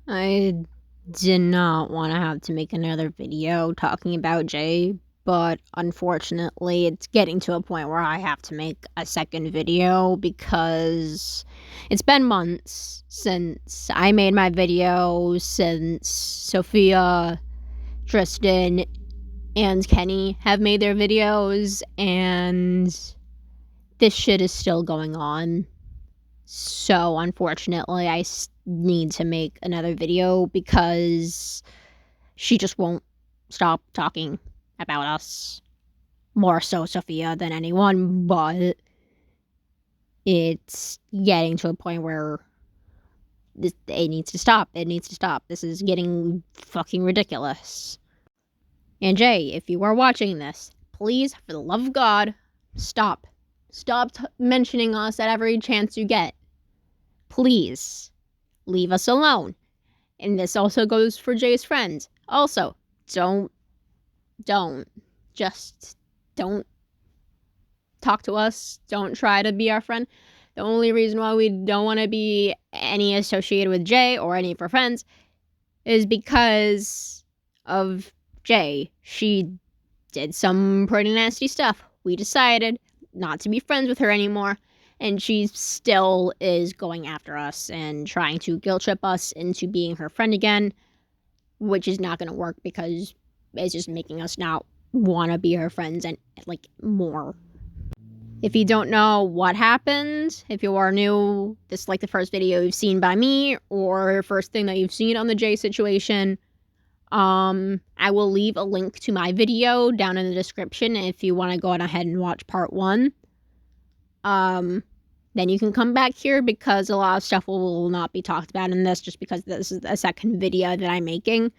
I did not want to have to make another video talking about Jay, but unfortunately, it's getting to a point where I have to make a second video because it's been months since I made my video, since Sophia, Tristan, and Kenny have made their videos, and this shit is still going on. So, unfortunately, need to make another video because she just won't stop talking about us. More so Sophia than anyone, but it's getting to a point where it needs to stop. It needs to stop. This is getting fucking ridiculous. And Jay, if you are watching this, please, for the love of God, stop. Stop mentioning us at every chance you get. Please, leave us alone. And this also goes for Jay's friends. Also, don't just don't talk to us. Don't try to be our friend. The only reason why we don't want to be any associated with Jay or any of her friends is because of Jay. She did some pretty nasty stuff. We decided not to be friends with her anymore, and she still is going after us and trying to guilt trip us into being her friend again, which is not going to work because it's just making us not want to be her friends and like more. If you don't know what happened, if you are new, this is like the first video you've seen by me or first thing that you've seen on the Jay situation, I will leave a link to my video down in the description if you want to go on ahead and watch part 1. Then you can come back here because a lot of stuff will not be talked about in this just because this is the second video that I'm making.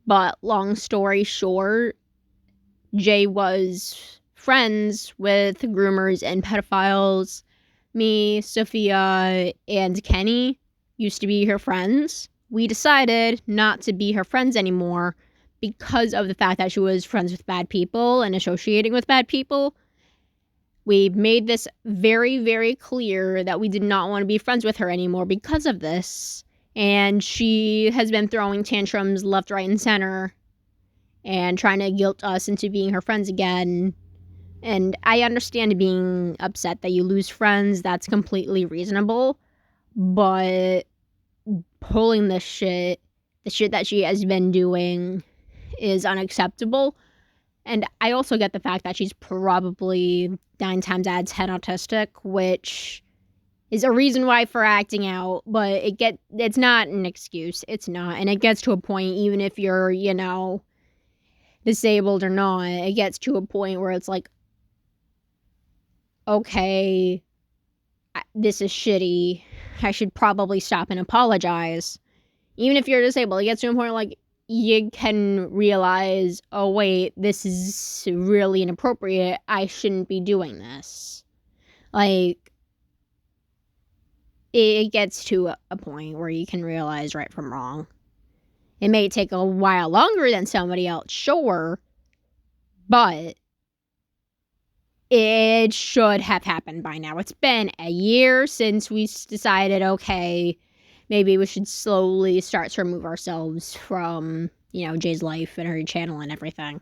But long story short, Jay was friends with groomers and pedophiles. Me, Sophia, and Kenny used to be her friends. We decided not to be her friends anymore because of the fact that she was friends with bad people and associating with bad people. We made this very, very clear that we did not want to be friends with her anymore because of this. And she has been throwing tantrums left, right, and center and trying to guilt us into being her friends again. And I understand being upset that you lose friends. That's completely reasonable. But pulling the shit that she has been doing is unacceptable. And I also get the fact that she's probably 9 times out of 10 autistic, which is a reason why for acting out, but it's not an excuse. It's not. And it gets to a point, even if you're, disabled or not, it gets to a point where it's like, okay, this is shitty. I should probably stop and apologize. Even if you're disabled, it gets to a point like you can realize, oh wait, this is really inappropriate. I shouldn't be doing this. Like, it gets to a point where you can realize right from wrong. It may take a while longer than somebody else, sure, but it should have happened by now. It's been a year since we decided, okay, maybe we should slowly start to remove ourselves from, Jay's life and her channel and everything.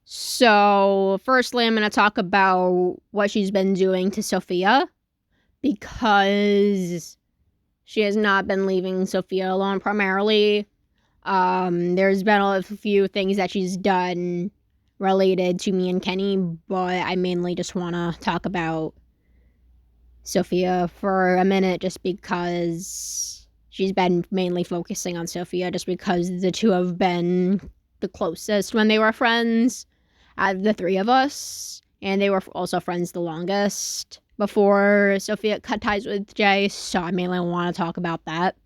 So, firstly, I'm going to talk about what she's been doing to Sophia because she has not been leaving Sophia alone primarily. There's been a few things that she's done related to me and Kenny, but I mainly just want to talk about Sophia for a minute just because she's been mainly focusing on Sophia just because the two have been the closest when they were friends out of the 3 of us, and they were also friends the longest before Sophia cut ties with Jay, so I mainly want to talk about that.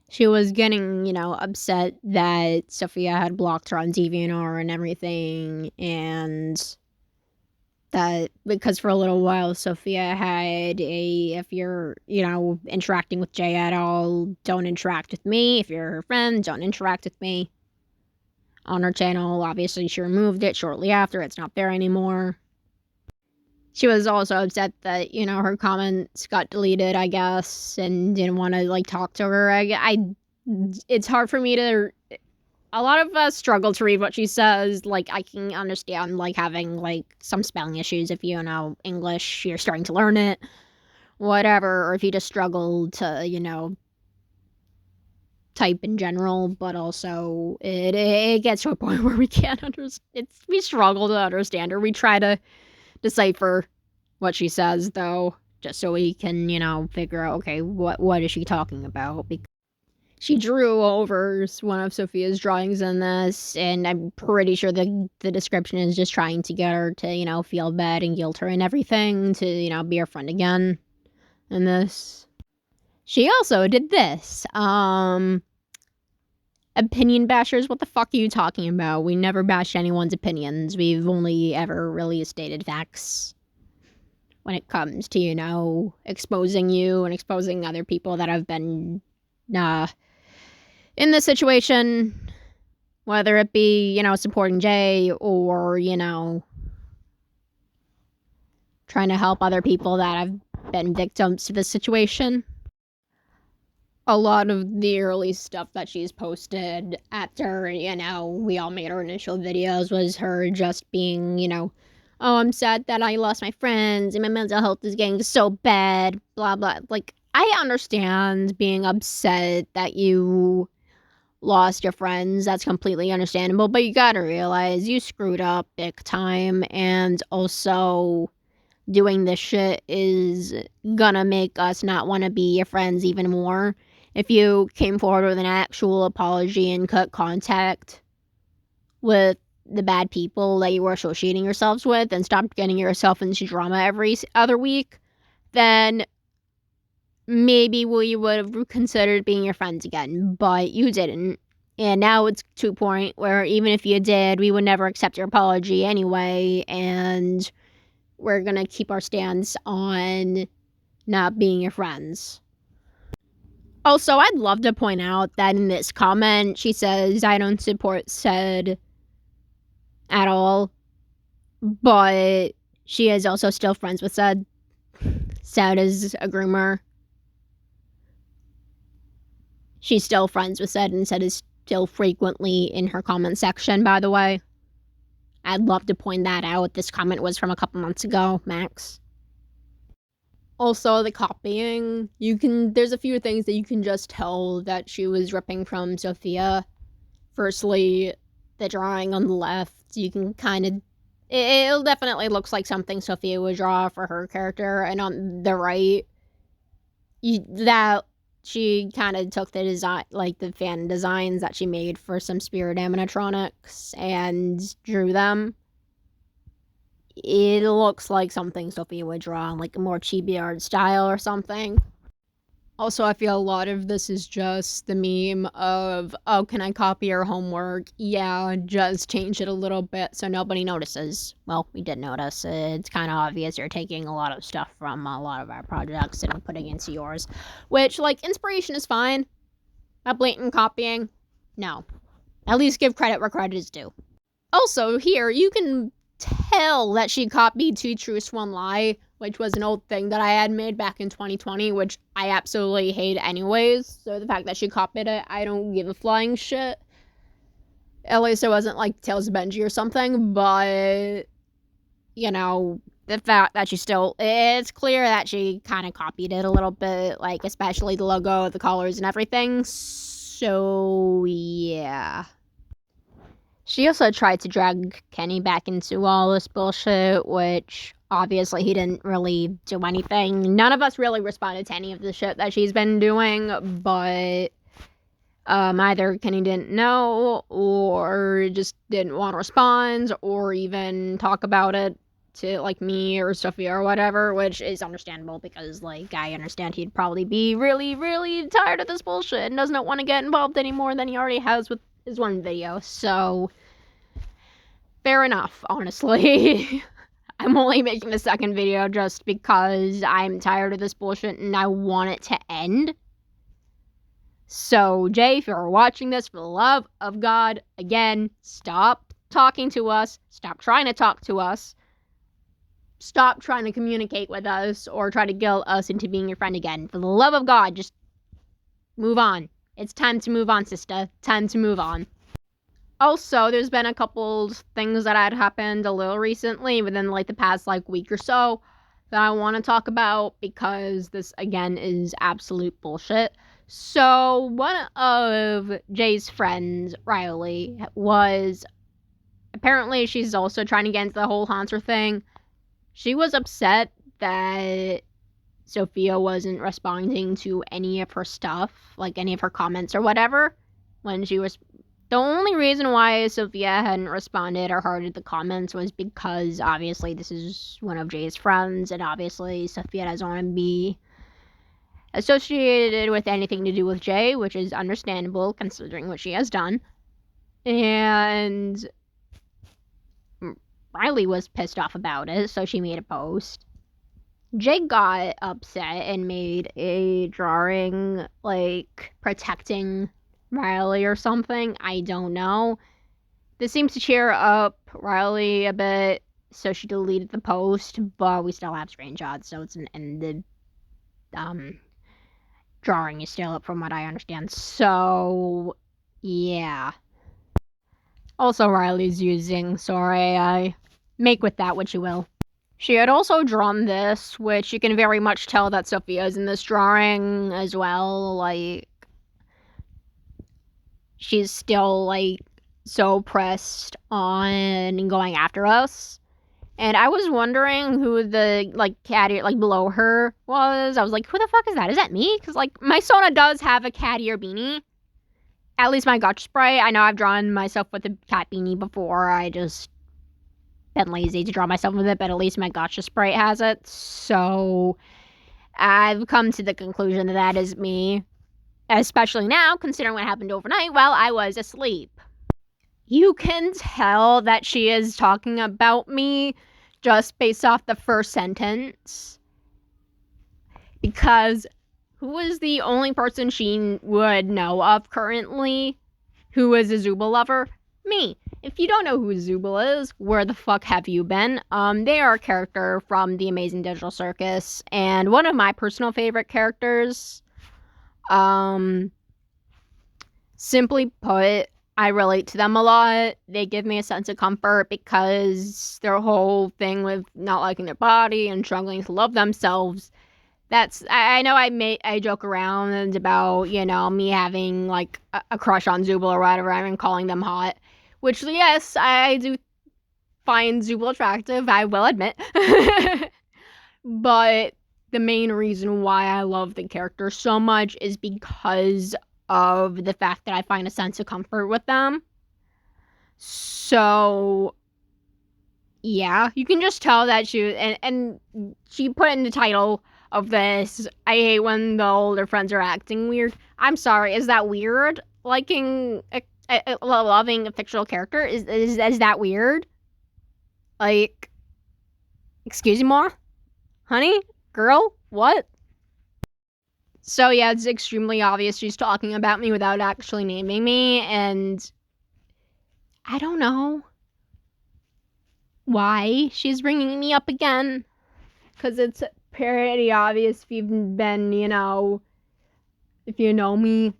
She was getting, upset that Sophia had blocked her on DeviantArt and everything, and that because for a little while Sophia had if you're, interacting with Jay at all, don't interact with me. If you're her friend, don't interact with me. On her channel, obviously she removed it shortly after. It's not there anymore. She was also upset that, her comments got deleted, I guess, and didn't want to, talk to her. I it's hard for me to... A lot of us struggle to read what she says. Like, I can understand, like, having, like, some spelling issues if you know English, you're starting to learn it, whatever, or if you just struggle to, type in general, but also it gets to a point where we can't understand. We struggle to understand her. We try to decipher what she says, though, just so we can, figure out, okay, what is she talking about? Because she drew over one of Sophia's drawings in this, and I'm pretty sure the description is just trying to get her to, feel bad and guilt her and everything, to, be her friend again in this. She also did this. Opinion bashers, what the fuck are you talking about? We never bashed anyone's opinions. We've only ever really stated facts when it comes to, exposing you and exposing other people that have been in this situation, whether it be, supporting Jay or, trying to help other people that have been victims to this situation. A lot of the early stuff that she's posted after, we all made our initial videos was her just being, oh, I'm sad that I lost my friends and my mental health is getting so bad, blah, blah. Like, I understand being upset that you lost your friends. That's completely understandable, but you gotta realize you screwed up big time, and also doing this shit is gonna make us not want to be your friends even more. If you came forward with an actual apology and cut contact with the bad people that you were associating yourselves with and stopped getting yourself into drama every other week, then maybe we would have considered being your friends again, but you didn't. And now it's to a point where even if you did, we would never accept your apology anyway, and we're gonna keep our stance on not being your friends. Also, I'd love to point out that in this comment, she says, I don't support said at all, but she is also still friends with said. Said is a groomer. She's still friends with said, and said is still frequently in her comment section, by the way. I'd love to point that out. This comment was from a couple months ago, max. Also, the copying, there's a few things that you can just tell that she was ripping from Sophia. Firstly, the drawing on the left, you can kind of, it definitely looks like something Sophia would draw for her character, and on the right, she kind of took the design, like the fan designs that she made for some Spirit animatronics and drew them. It looks like something Sophia would draw in like a more chibi art style or something. Also, I feel a lot of this is just the meme of, oh, can I copy your homework? Yeah, just change it a little bit so nobody notices. Well, we did notice. It's kind of obvious you're taking a lot of stuff from a lot of our projects and putting into yours. Which, like, inspiration is fine. But blatant copying, no. At least give credit where credit is due. Also, here, you can tell that she copied Two Truths, One Lie, which was an old thing that I had made back in 2020, which I absolutely hate anyways. So the fact that she copied it, I don't give a flying shit. At least it wasn't like Tales of Benji or something, but, the fact that it's clear that she kind of copied it a little bit, like, especially the logo, the colors, and everything. So, yeah. She also tried to drag Kenny back into all this bullshit, which obviously he didn't really do anything. None of us really responded to any of the shit that she's been doing, but either Kenny didn't know or just didn't want to respond or even talk about it to, like, me or Sophia or whatever, which is understandable because, like, I understand he'd probably be really, really tired of this bullshit and does not want to get involved any more than he already has with his one video, so fair enough, honestly. I'm only making the second video just because I'm tired of this bullshit and I want it to end. So, Jay, if you're watching this, for the love of God, again, stop talking to us. Stop trying to talk to us. Stop trying to communicate with us or try to guilt us into being your friend again. For the love of God, just move on. It's time to move on, sister. Time to move on. Also, there's been a couple things that had happened a little recently within like the past like week or so that I want to talk about because this again is absolute bullshit. So, one of Jay's friends, Riley, was apparently she's also trying to get into the whole Haunter thing. She was upset that Sophia wasn't responding to any of her stuff, like any of her comments or whatever, when she was. The only reason why Sophia hadn't responded or hearted the comments was because obviously this is one of Jay's friends, and obviously Sophia doesn't want to be associated with anything to do with Jay, which is understandable considering what she has done. And Riley was pissed off about it, so she made a post. Jay got upset and made a drawing, like, protecting Riley or something. I don't know. This seems to cheer up Riley a bit, so she deleted the post, but we still have screenshots, so it's and the drawing is still up from what I understand. So, yeah. Also, Riley's using Sora AI. Make with that what you will. She had also drawn this, which you can very much tell that Sophia's in this drawing as well. Like, she's still, like, so pressed on going after us. And I was wondering who the, like, cat ear, like, below her was. I was like, who the fuck is that? Is that me? Because, like, my Sona does have a cat ear beanie. At least my Gotcha Sprite. I know I've drawn myself with a cat beanie before. I just been lazy to draw myself with it, but at least my Gotcha Sprite has it. So I've come to the conclusion that that is me. Especially now, considering what happened overnight while I was asleep. You can tell that she is talking about me just based off the first sentence. Because who is the only person she would know of currently who is a Zooble lover? Me. If you don't know who Zooble is, where the fuck have you been? They are a character from the Amazing Digital Circus, and one of my personal favorite characters. Simply put, I relate to them a lot. They give me a sense of comfort because their whole thing with not liking their body and struggling to love themselves. I know I joke around about, you know, me having like a crush on Zooble or whatever and calling them hot, which yes, I do find Zooble attractive, I will admit. But the main reason why I love the character so much is because of the fact that I find a sense of comfort with them. So yeah, you can just tell that and she put in the title of this, I hate when the older friends are acting weird. I'm sorry, is that weird? Liking loving a fictional character is that weird? Like, excuse me, more, honey, girl, what? So yeah, it's extremely obvious she's talking about me without actually naming me, and I don't know why she's bringing me up again, because it's pretty obvious if you've been, you know, if you know me,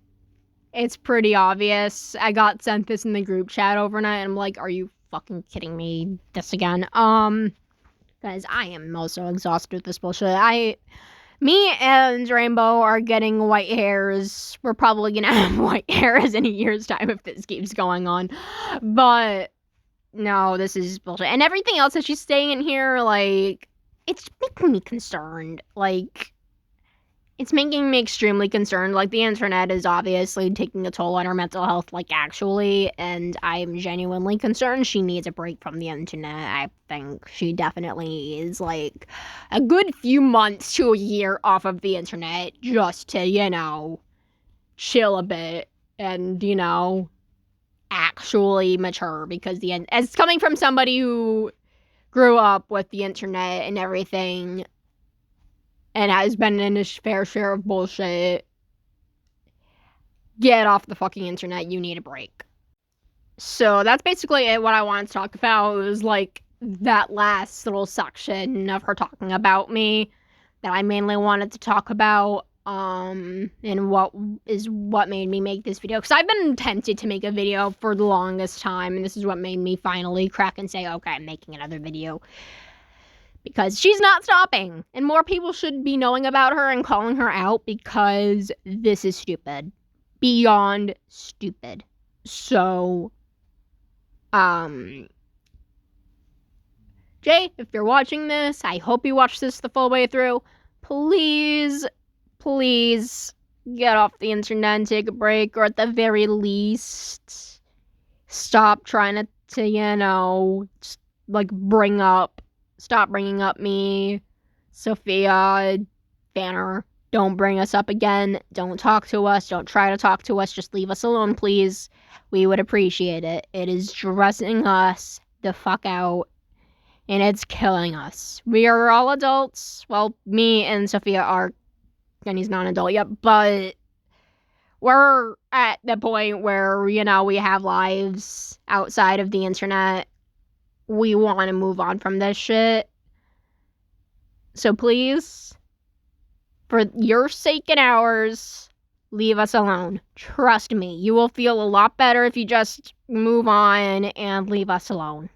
it's pretty obvious. I got sent this in the group chat overnight, and I'm like, are you fucking kidding me? This again? Guys, I am also exhausted with this bullshit. Me and Rainbow are getting white hairs. We're probably gonna have white hairs in a year's time if this keeps going on. But no, this is bullshit. And everything else that she's saying in here, like, it's making me concerned. Like, it's making me extremely concerned. Like, the internet is obviously taking a toll on her mental health, like, actually, and I'm genuinely concerned she needs a break from the internet. I think she definitely needs, like, a good few months to a year off of the internet just to, you know, chill a bit and, you know, actually mature, because as coming from somebody who grew up with the internet and everything and has been in his fair share of bullshit, get off the fucking internet. You need a break. So that's basically it. What I wanted to talk about was like that last little section of her talking about me that I mainly wanted to talk about. and what made me make this video, because I've been tempted to make a video for the longest time, and this is what made me finally crack and say, okay, I'm making another video, because she's not stopping, and more people should be knowing about her and calling her out, because this is stupid, beyond stupid. So Jay, if you're watching this, I hope you watch this the full way through. Please get off the internet and take a break, or at the very least, stop trying to just, like, stop bringing up me, Sophia, Banner. Don't bring us up again. Don't talk to us. Don't try to talk to us. Just leave us alone, please. We would appreciate it. It is stressing us the fuck out, and it's killing us. We are all adults. Well, me and Sophia are, and he's not an adult yet, but we're at the point where, we have lives outside of the internet. We want to move on from this shit. So please, for your sake and ours, leave us alone. Trust me, you will feel a lot better if you just move on and leave us alone.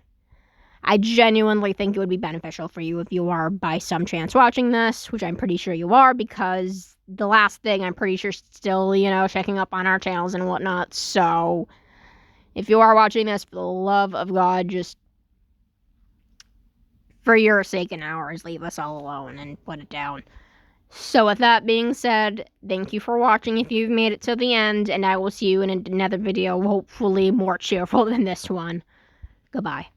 I genuinely think it would be beneficial for you if you are by some chance watching this, which I'm pretty sure you are, because the last thing I'm pretty sure still, checking up on our channels and whatnot. So if you are watching this, for the love of God, just for your sake and ours, leave us all alone and put it down. So with that being said, thank you for watching if you've made it to the end, and I will see you in another video, hopefully more cheerful than this one. Goodbye.